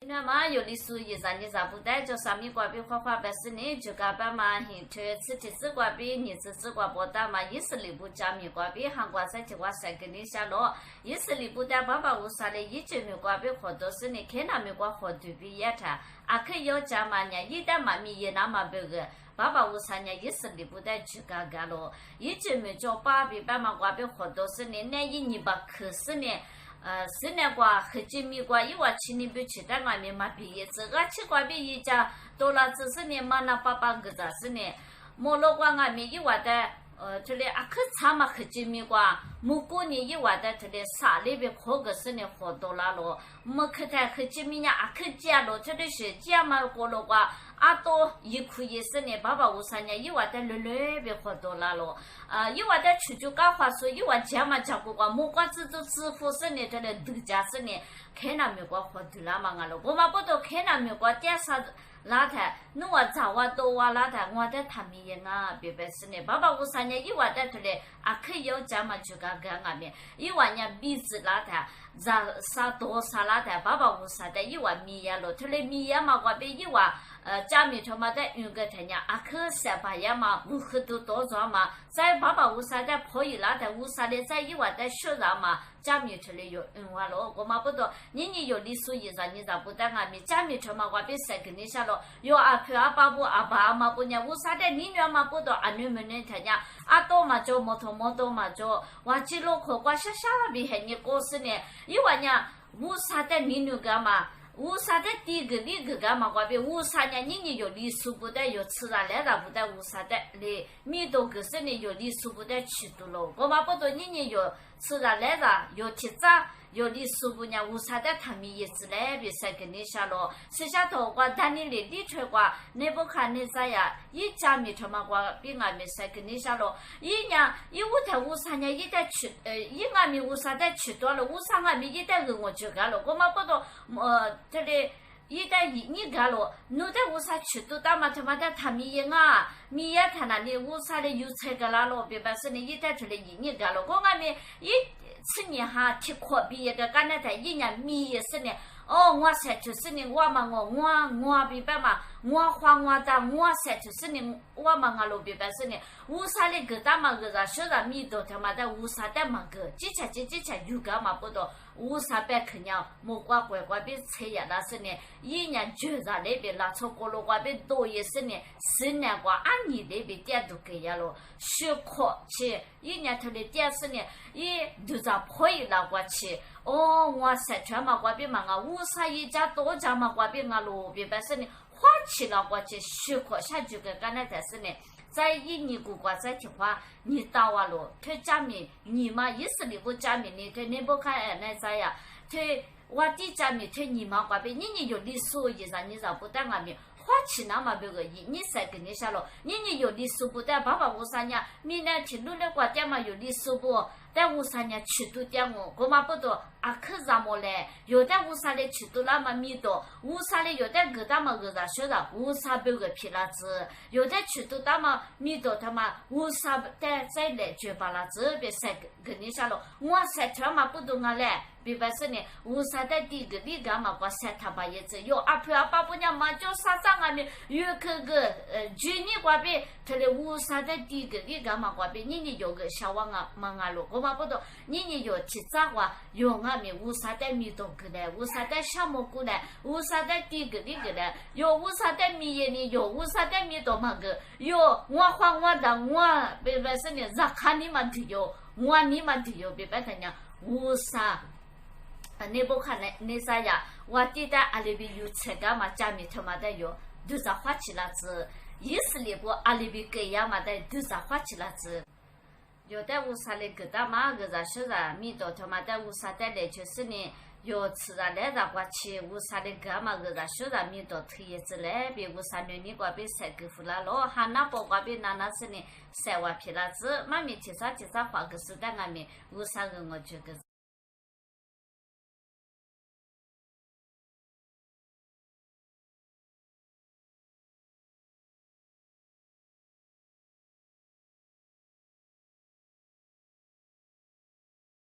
那嘛有的属于咱的啥不带，就上面挂边花花白是呢，就干巴嘛，推吃的只挂边，你只挂不大嘛，一时里不加米挂边，韩国在就话三个你下落，一时里不带爸爸无啥的，一直没挂边好多是呢，看那没挂好多边也他，啊可要加嘛呢，一旦嘛米也那么别个。爸爸无啥呢，一时里不带去干干咯，一直没叫爸比爸妈挂边好多是呢，那一年吧可是呢。是那个很紧密个，一话去你不去在外面嘛毕业这个去外面一家多了只是呢嘛那爸爸个咋是呢，莫老个外面一话的这里啊可差嘛很紧密个，木过年一话的这里啥里边可个是呢好多了咯，莫可太很紧密呀啊可家咯，这里是家嘛过了个。啊多一可以是呢，爸爸无啥呢，一话的略别好多了咯。一话的出去干话说，一话讲嘛讲不过，莫管这种支付是呢，这里度假是呢，看那没过好多了嘛啊咯。我嘛不都看那没过点啥拉台，侬话早话多话拉台，我在他们也啊，别别是呢，爸爸无啥呢，一话在这里啊可以要讲嘛就干干外面，一话呢米子拉台。啥多啥拉的，爸爸无啥的，一话米呀咯，这里米呀嘛，我边一话家里头嘛的用个他娘啊可三把呀嘛，无很多装嘛，在爸爸无啥的破一拉的无啥的，在一话的小让嘛，家里头里有用完咯，我嘛不多，你有理所以然，你咋不带俺们家里头嘛，我边三个你下咯，有阿婆阿爸不阿爸阿妈不呢，无啥的你娘嘛不多，俺女们呢他娘阿多嘛就摩托嘛就，我记录可我小了比还你过世呢。一话呢，无啥的你那个嘛，无啥的第一个你个干嘛？我别无啥呢，你有理数不得，有吃了来了不得，无啥的嘞，米多个是呢有理数不得吃多了，我嘛不多你有吃了来了，有提早。有的师傅呢，无啥的他们也是来别晒给你下咯，剩下头瓜但你里里头瓜，你不看你咋呀？一家米头嘛瓜比俺们晒给你下咯，一年一屋头无啥呢，一代吃一俺们无啥的吃多了，无啥俺们一代人我就干了，我嘛不多这里。一代你干了，侬在无啥吃多大嘛？他妈的他米也啊，米也他那里无啥的有菜个啦咯，别把是你一代出来你干了，我俺们一去年哈提可比一个干那在一年米也是呢。哦，我晒就是呢，我嘛我别白嘛，我花我的我晒就是呢，我嘛我路别白是呢，无啥的个大嘛个啥，小的米多他妈的无啥的嘛个，几钱有个嘛不多，无啥白可娘，莫怪怪别菜呀那是呢，一年就在那边拉出锅了，我边多也是呢，10年过按你那边点都给呀咯，小可去一年头的点是呢，一都在破一拉过去。哦，我晒出嘛，我边嘛啊，无啥一家多家嘛，我边啊路边白是呢，花起了我去许可下就个干那但是呢，在一年过过在听话，你到啊路，他家里你嘛一时你不家里你他你不看那啥呀，他我的家里他你嘛我边你有理所以然，你咋不带俺们？花钱那么别个你晒给你下了，你有理数不带爸爸无啥呢？明年去努力过点嘛有理数不？但无啥呢吃多点我嘛不多啊可咋么嘞？有的无啥嘞吃多那么米多，无啥嘞有的个大嘛个啥晓得？无啥别个皮拉子，有的吃多大嘛米多他妈无啥的再来就把那这边晒给你下了，我晒出嘛不多啊嘞。别白是呢，无啥的第个你干嘛我晒他把叶子有阿婆阿爸不娘嘛就啥子俺们有个去年过边，他的无啥的第个你干嘛过边，你有个小王啊忙啊路，我嘛不懂，你有提早话有俺们无啥的米多个嘞，无啥的小蘑菇嘞，无啥的第个你个嘞，有无啥的米耶呢，有无啥的米多嘛个，有我花我的我别白是呢，咋看你们都有，我你们都有，别白他娘无啥。你不看那啥呀？我记得阿里边有菜干嘛，家里头嘛的有，都是花起了子。意思里不阿里边给呀嘛的都是花起了子。有的无啥的个大嘛个啥小啥米多他妈的无啥的来就是呢，有吃了来啥过去无啥的个嘛个啥小啥米多推一子来，别无啥女过别晒个胡啦咯，还那包过别那是呢晒完皮了子，妈咪提啥花个时代俺们无啥个我觉得。